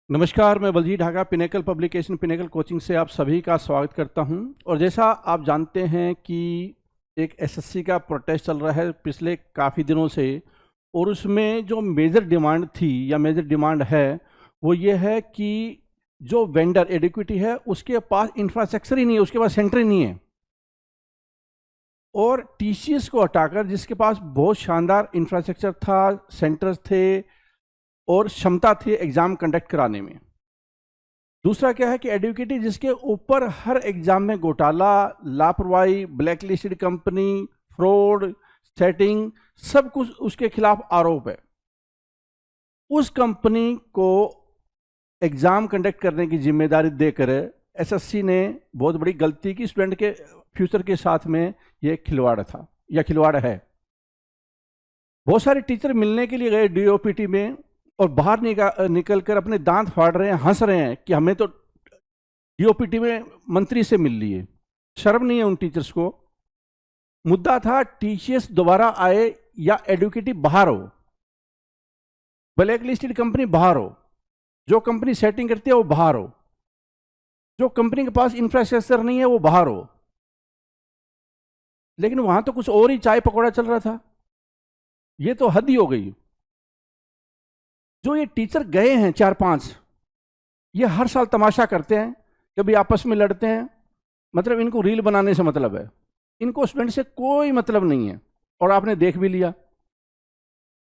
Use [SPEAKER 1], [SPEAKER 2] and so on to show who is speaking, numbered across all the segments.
[SPEAKER 1] नमस्कार, मैं Baljeet Dhaka Pinnacle Publication Pinnacle coaching से आप सभी का स्वागत करता हूं। और जैसा आप जानते हैं कि एक एसएससी का प्रोटेस्ट चल रहा है पिछले काफ़ी दिनों से, और उसमें जो मेजर डिमांड थी या मेजर डिमांड है वो ये है कि जो वेंडर एडिक्विटी है उसके पास इंफ्रास्ट्रक्चर ही नहीं है, उसके पास सेंटर ही नहीं है। और टीसीएस को हटाकर जिसके पास बहुत शानदार इंफ्रास्ट्रक्चर था, सेंटर्स थे और क्षमता थी एग्ज़ाम कंडक्ट कराने में। दूसरा क्या है कि एडुकेटी जिसके ऊपर हर एग्जाम में घोटाला, लापरवाही, black listed company, fraud, setting, सब कुछ उसके खिलाफ आरोप है। उस कंपनी को एग्जाम कंडक्ट करने की जिम्मेदारी देकर एसएससी ने बहुत बड़ी गलती की। स्टूडेंट के फ्यूचर के साथ में यह खिलवाड़ था या खिलवाड़ है। बहुत सारे टीचर मिलने के लिए गए डीओपीटी में और बाहर निकल कर अपने दांत फाड़ रहे हैं, हंस रहे हैं कि हमें तो डीओपीटी में मंत्री से मिल लिए। शर्म नहीं है उन टीचर्स को। मुद्दा था टीसीएस दोबारा आए या एडुकेटिव बाहर हो, ब्लैक लिस्टेड कंपनी बाहर हो, जो कंपनी सेटिंग करती है वो बाहर हो, जो कंपनी के पास इंफ्रास्ट्रक्चर नहीं है वो बाहर हो। लेकिन वहां तो कुछ और ही चाय पकौड़ा चल रहा था। ये तो हद ही हो गई। जो ये टीचर गए हैं 4-5, ये हर साल तमाशा करते हैं, कभी आपस में लड़ते हैं। मतलब इनको रील बनाने से मतलब है, इनको स्टूडेंट से कोई मतलब नहीं है। और आपने देख भी लिया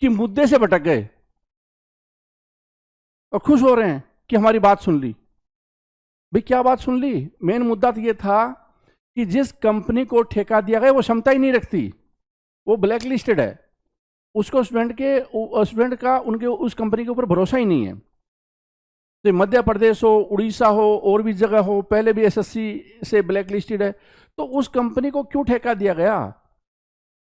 [SPEAKER 1] कि मुद्दे से भटक गए और खुश हो रहे हैं कि हमारी बात सुन ली। भाई क्या बात सुन ली? मेन मुद्दा तो ये था कि जिस कंपनी को ठेका दिया गया वो क्षमता ही नहीं रखती, वो ब्लैक लिस्टेड है। उसको स्टूडेंट का उनके उस कंपनी के ऊपर भरोसा ही नहीं है। तो मध्य प्रदेश हो, उड़ीसा हो, और भी जगह हो, पहले भी एसएससी से ब्लैक लिस्टेड है, तो उस कंपनी को क्यों ठेका दिया गया?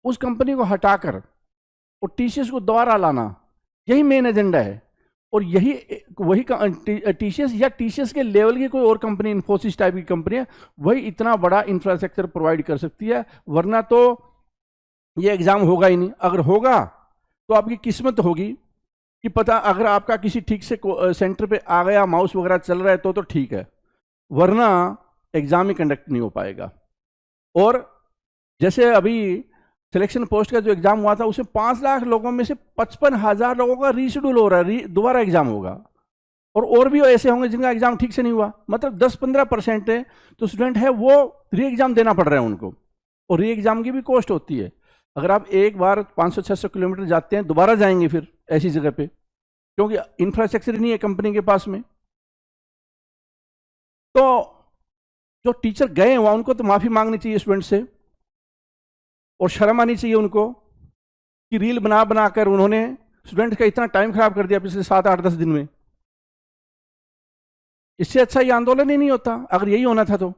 [SPEAKER 1] उस कंपनी को हटाकर और टीसीएस को दोबारा लाना, यही मेन एजेंडा है। और यही वही टीसीएस या टीसीएस के लेवल की कोई और कंपनी, इन्फोसिस टाइप की कंपनी है, वही इतना बड़ा इंफ्रास्ट्रक्चर प्रोवाइड कर सकती है। वरना तो ये एग्जाम होगा ही नहीं। अगर होगा तो आपकी किस्मत होगी कि पता, अगर आपका किसी ठीक से सेंटर पे आ गया, माउस वगैरह चल रहा है तो ठीक है, वरना एग्जाम ही कंडक्ट नहीं हो पाएगा। और जैसे अभी सिलेक्शन पोस्ट का जो एग्जाम हुआ था, उसमें 5 लाख लोगों में से 55,000 लोगों का रीशेड्यूल हो रहा है, दोबारा एग्जाम होगा। और भी ऐसे होंगे जिनका एग्जाम ठीक से नहीं हुआ। मतलब 10-15% है तो स्टूडेंट है वो री एग्जाम देना पड़ रहा है उनको। और री एग्जाम की भी कॉस्ट होती है। अगर आप एक बार 500-600 किलोमीटर जाते हैं, दोबारा जाएंगे फिर ऐसी जगह पे, क्योंकि इंफ्रास्ट्रक्चर नहीं है कंपनी के पास में। तो जो टीचर गए वहां, उनको तो माफी मांगनी चाहिए स्टूडेंट से, और शर्म आनी चाहिए उनको कि रील बना बनाकर उन्होंने स्टूडेंट का इतना टाइम खराब कर दिया पिछले 7-8-10 दिन में। इससे अच्छा ये आंदोलन ही नहीं होता अगर यही होना था तो।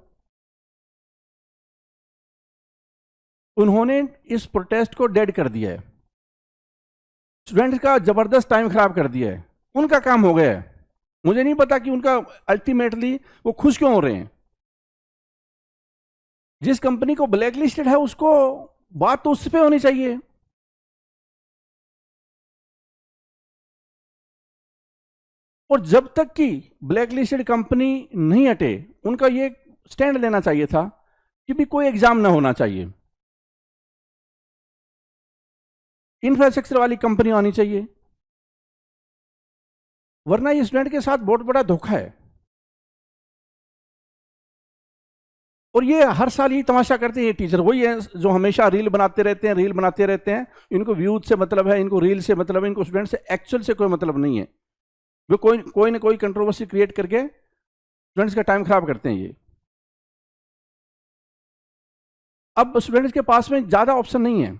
[SPEAKER 1] उन्होंने इस प्रोटेस्ट को डेड कर दिया है, स्टूडेंट का जबरदस्त टाइम खराब कर दिया है। उनका काम हो गया है। मुझे नहीं पता कि उनका अल्टीमेटली वो खुश क्यों हो रहे हैं। जिस कंपनी को ब्लैक लिस्टेड है उसको बात तो उस पे होनी चाहिए। और जब तक कि ब्लैक लिस्टेड कंपनी नहीं हटे, उनका ये स्टैंड लेना चाहिए था कि भी कोई एग्जाम ना होना चाहिए, इंफ्रास्ट्रक्चर वाली कंपनी आनी चाहिए। वरना ये स्टूडेंट के साथ बहुत बड़ा धोखा है। और ये हर साल ही तमाशा करते हैं ये टीचर, वही है जो हमेशा रील बनाते रहते हैं, रील बनाते रहते हैं। इनको व्यूज से मतलब है, इनको रील से मतलब है, इनको स्टूडेंट से एक्चुअल से कोई मतलब नहीं है। वो कोई ना कोई कंट्रोवर्सी क्रिएट करके स्टूडेंट्स का टाइम खराब करते हैं ये। अब स्टूडेंट्स के पास में ज्यादा ऑप्शन नहीं है।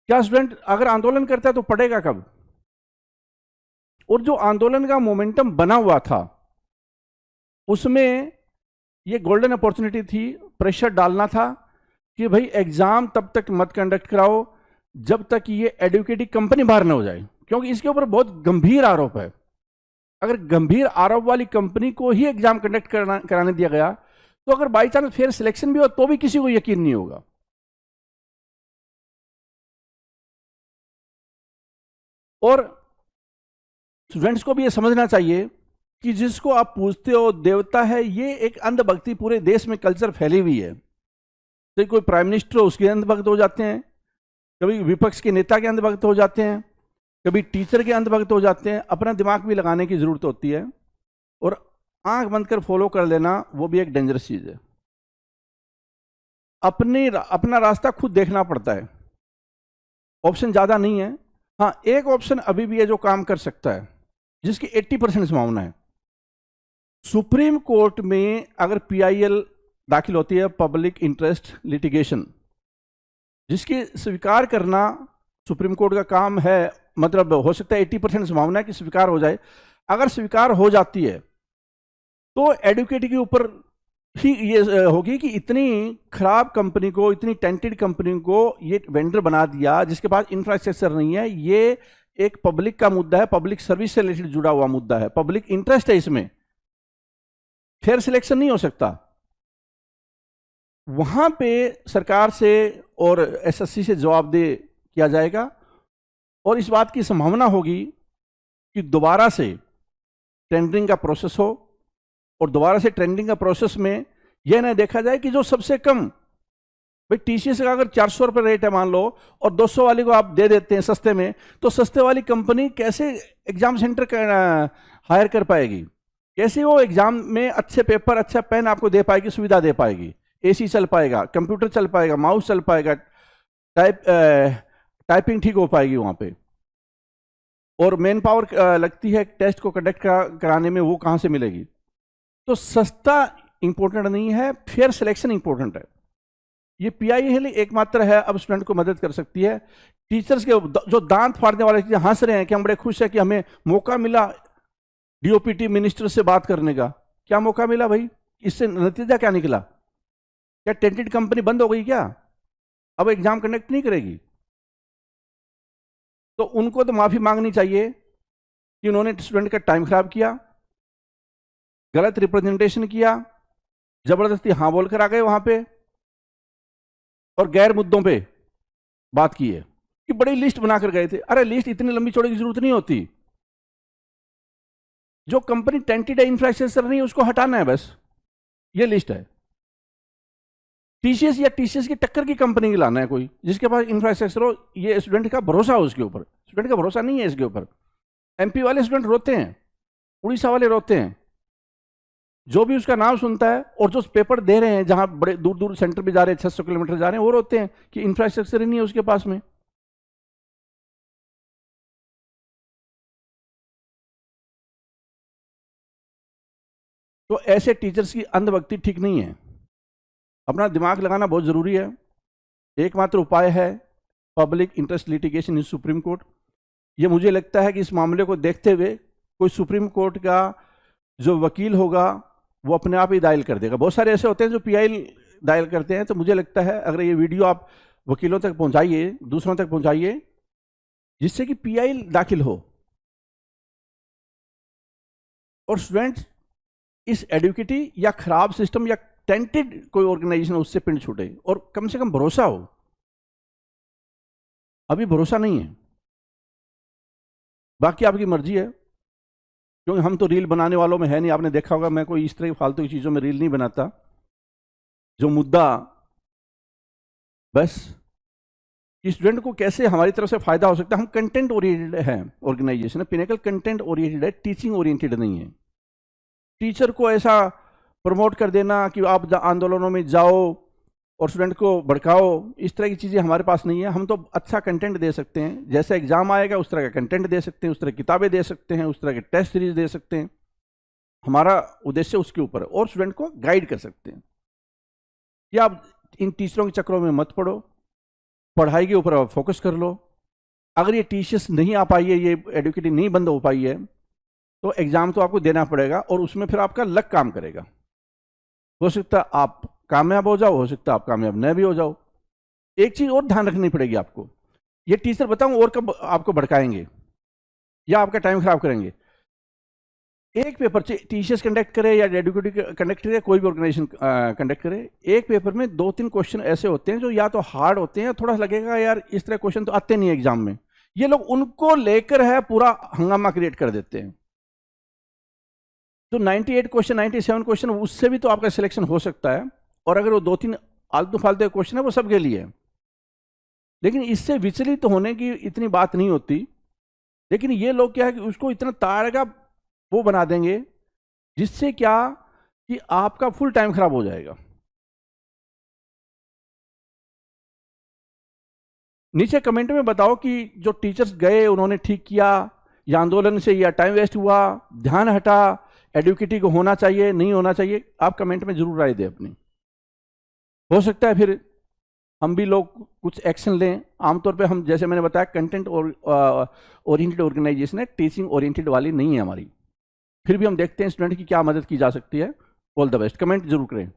[SPEAKER 1] क्या स्टूडेंट अगर आंदोलन करता है तो पढ़ेगा कब? और जो आंदोलन का मोमेंटम बना हुआ था, उसमें ये गोल्डन अपॉर्चुनिटी थी, प्रेशर डालना था कि भाई एग्जाम तब तक मत कंडक्ट कराओ जब तक ये एडुकेटिव कंपनी बाहर ना हो जाए, क्योंकि इसके ऊपर बहुत गंभीर आरोप है। अगर गंभीर आरोप वाली कंपनी को ही एग्जाम कंडक्ट कराने दिया गया, तो अगर बाई चांस फेयर सिलेक्शन भी हो तो भी किसी को यकीन नहीं होगा। और स्टूडेंट्स को भी ये समझना चाहिए कि जिसको आप पूछते हो देवता है, ये एक अंधभक्ति पूरे देश में कल्चर फैली हुई है। तो कोई प्राइम मिनिस्टर हो उसके अंधभक्त हो जाते हैं, कभी विपक्ष के नेता के अंधभक्त हो जाते हैं, कभी टीचर के अंधभक्त हो जाते हैं। अपना दिमाग भी लगाने की जरूरत होती है, और आंख बंद कर फॉलो कर लेना वो भी एक डेंजरस चीज है। अपना रास्ता खुद देखना पड़ता है, ऑप्शन ज्यादा नहीं है। हाँ, एक ऑप्शन अभी भी है जो काम कर सकता है, जिसकी 80% संभावना है। सुप्रीम कोर्ट में अगर पीआईएल दाखिल होती है, पब्लिक इंटरेस्ट लिटिगेशन, जिसकी स्वीकार करना सुप्रीम कोर्ट का काम है, मतलब हो सकता है 80% संभावना है कि स्वीकार हो जाए। अगर स्वीकार हो जाती है तो एडवोकेट के ऊपर ही ये होगी कि इतनी खराब कंपनी को, इतनी टेंटेड कंपनी को ये वेंडर बना दिया जिसके पास इंफ्रास्ट्रक्चर नहीं है। ये एक पब्लिक का मुद्दा है, पब्लिक सर्विस से रिलेटेड जुड़ा हुआ मुद्दा है, पब्लिक इंटरेस्ट है इसमें, फेयर सिलेक्शन नहीं हो सकता। वहां पे सरकार से और एसएससी से जवाबदेह किया जाएगा, और इस बात की संभावना होगी कि दोबारा से टेंडरिंग का प्रोसेस हो, और दोबारा से टेंडरिंग का प्रोसेस में यह ना देखा जाए कि जो सबसे कम, भाई टीसीएस का अगर 400 रुपये रेट है मान लो, और 200 वाली को आप दे देते हैं सस्ते में, तो सस्ते वाली कंपनी कैसे एग्जाम सेंटर हायर कर पाएगी? कैसे वो एग्जाम में अच्छे पेपर, अच्छा पेन आपको दे पाएगी, सुविधा दे पाएगी? एसी चल पाएगा, कंप्यूटर चल पाएगा, माउस चल पाएगा, टाइपिंग ठीक हो पाएगी वहां पे, और मैन पावर लगती है टेस्ट को कंडक्ट कराने में, वो कहां से मिलेगी? तो सस्ता इंपॉर्टेंट नहीं है, फेयर सिलेक्शन इंपॉर्टेंट है। ये पीआईएल एकमात्र है अब स्टूडेंट को मदद कर सकती है। टीचर्स के जो दांत फाड़ने वाले हंस रहे हैं कि हम बड़े खुश हैं कि हमें मौका मिला डीओपीटी मिनिस्टर से बात करने का। क्या मौका मिला भाई? इससे नतीजा क्या निकला? क्या टेंटेड कंपनी बंद हो गई क्या? अब एग्जाम कंडक्ट नहीं करेगी? तो उनको तो माफी मांगनी चाहिए कि उन्होंने स्टूडेंट का टाइम खराब किया, गलत रिप्रेजेंटेशन किया, जबरदस्ती हां बोलकर आ गए वहां पे, और गैर मुद्दों पे बात की है कि बड़ी लिस्ट बनाकर गए थे। अरे लिस्ट इतनी लंबी चौड़ी की जरूरत नहीं होती। जो कंपनी टेंटेड है, इंफ्रास्ट्रक्चर नहीं, उसको हटाना है बस, ये लिस्ट है। टीसीएस या टीसीएस की टक्कर की कंपनी लाना है कोई जिसके पास इंफ्रास्ट्रक्चर हो, ये स्टूडेंट का भरोसा हो उसके ऊपर। स्टूडेंट का भरोसा नहीं है इसके ऊपर। एमपी वाले स्टूडेंट रोते हैं, उड़ीसा वाले रोते हैं, जो भी उसका नाम सुनता है, और जो पेपर दे रहे हैं जहां बड़े दूर दूर सेंटर पे जा रहे हैं, 600 किलोमीटर जा रहे हैं, वो रोते हैं कि इंफ्रास्ट्रक्चर ही नहीं है उसके पास में। तो ऐसे टीचर्स की अंधभक्ति ठीक नहीं है। अपना दिमाग लगाना बहुत जरूरी है। एकमात्र उपाय है पब्लिक इंटरेस्ट लिटिगेशन इन सुप्रीम कोर्ट। ये मुझे लगता है कि इस मामले को देखते हुए कोई सुप्रीम कोर्ट का जो वकील होगा वो अपने आप ही दायर कर देगा। बहुत सारे ऐसे होते हैं जो पीआईएल दायर करते हैं। तो मुझे लगता है अगर ये वीडियो आप वकीलों तक पहुंचाइए, दूसरों तक पहुंचाइए, जिससे कि पीआईएल दाखिल हो और स्टूडेंट इस एडुकेटी या खराब सिस्टम या टेंटेड कोई ऑर्गेनाइजेशन उससे पिंड छूटे, और कम से कम भरोसा हो। अभी भरोसा नहीं है। बाकी आपकी मर्जी है, क्योंकि हम तो रील बनाने वालों में है नहीं। आपने देखा होगा मैं कोई इस तरह की फालतू की चीजों में रील नहीं बनाता। जो मुद्दा बस कि स्टूडेंट को कैसे हमारी तरफ से फायदा हो सकता है। हम कंटेंट ओरिएंटेड है, ऑर्गेनाइजेशन है, पिनेकल कंटेंट ओरिएंटेड है, टीचिंग ओरिएंटेड नहीं है। टीचर को ऐसा प्रमोट कर देना कि आप आंदोलनों में जाओ और स्टूडेंट को भड़काओ, इस तरह की चीज़ें हमारे पास नहीं है। हम तो अच्छा कंटेंट दे सकते हैं, जैसा एग्जाम आएगा उस तरह का कंटेंट दे सकते हैं, उस तरह की किताबें दे सकते हैं, उस तरह के टेस्ट सीरीज दे सकते हैं। हमारा उद्देश्य उसके ऊपर है, और स्टूडेंट को गाइड कर सकते हैं कि आप इन टीचरों के चक्रों में मत पड़ो, पढ़ाई के ऊपर आप फोकस कर लो। अगर ये टीचर्स नहीं आ पाई है, ये एडुकेटिंग नहीं बंद हो पाई है, तो एग्जाम तो आपको देना पड़ेगा, और उसमें फिर आपका लक काम करेगा। हो सकता है आप कामयाब हो जाओ, हो सकता है आप कामयाब न भी हो जाओ। एक चीज और ध्यान रखनी पड़ेगी आपको, ये टीचर बताऊं और कब आपको भड़काएंगे या आपका टाइम खराब करेंगे। एक पेपर टीचर्स कंडक्ट करे या एडुकेटिव कंडक्ट करे, कोई भी ऑर्गेनाइजेशन कंडक्ट करे, एक पेपर में 2-3 क्वेश्चन ऐसे होते हैं जो या तो हार्ड होते हैं, थोड़ा लगेगा यार इस तरह क्वेश्चन तो आते नहीं है एग्जाम में, ये लोग उनको लेकर है पूरा हंगामा क्रिएट कर देते हैं। तो 98 क्वेश्चन 97 क्वेश्चन उससे भी तो आपका सिलेक्शन हो सकता है, और अगर वो 2-3 आलतू फालतू क्वेश्चन है वो सबके लिए है, लेकिन इससे विचलित होने की इतनी बात नहीं होती। लेकिन ये लोग क्या है कि उसको इतना तारगा वो बना देंगे जिससे क्या कि आपका फुल टाइम खराब हो जाएगा। नीचे कमेंट में बताओ कि जो टीचर्स गए उन्होंने ठीक किया, या आंदोलन से या टाइम वेस्ट हुआ, ध्यान हटा, एडुकेटिव को होना चाहिए नहीं होना चाहिए। आप कमेंट में जरूर राय दें अपनी। हो सकता है फिर हम भी लोग कुछ एक्शन लें। आमतौर पे हम, जैसे मैंने बताया, कंटेंट ओरिएंटेड ऑर्गेनाइजेशन है, टीचिंग ओरिएंटेड वाली नहीं है हमारी। फिर भी हम देखते हैं स्टूडेंट की क्या मदद की जा सकती है। All the best. कमेंट जरूर करें।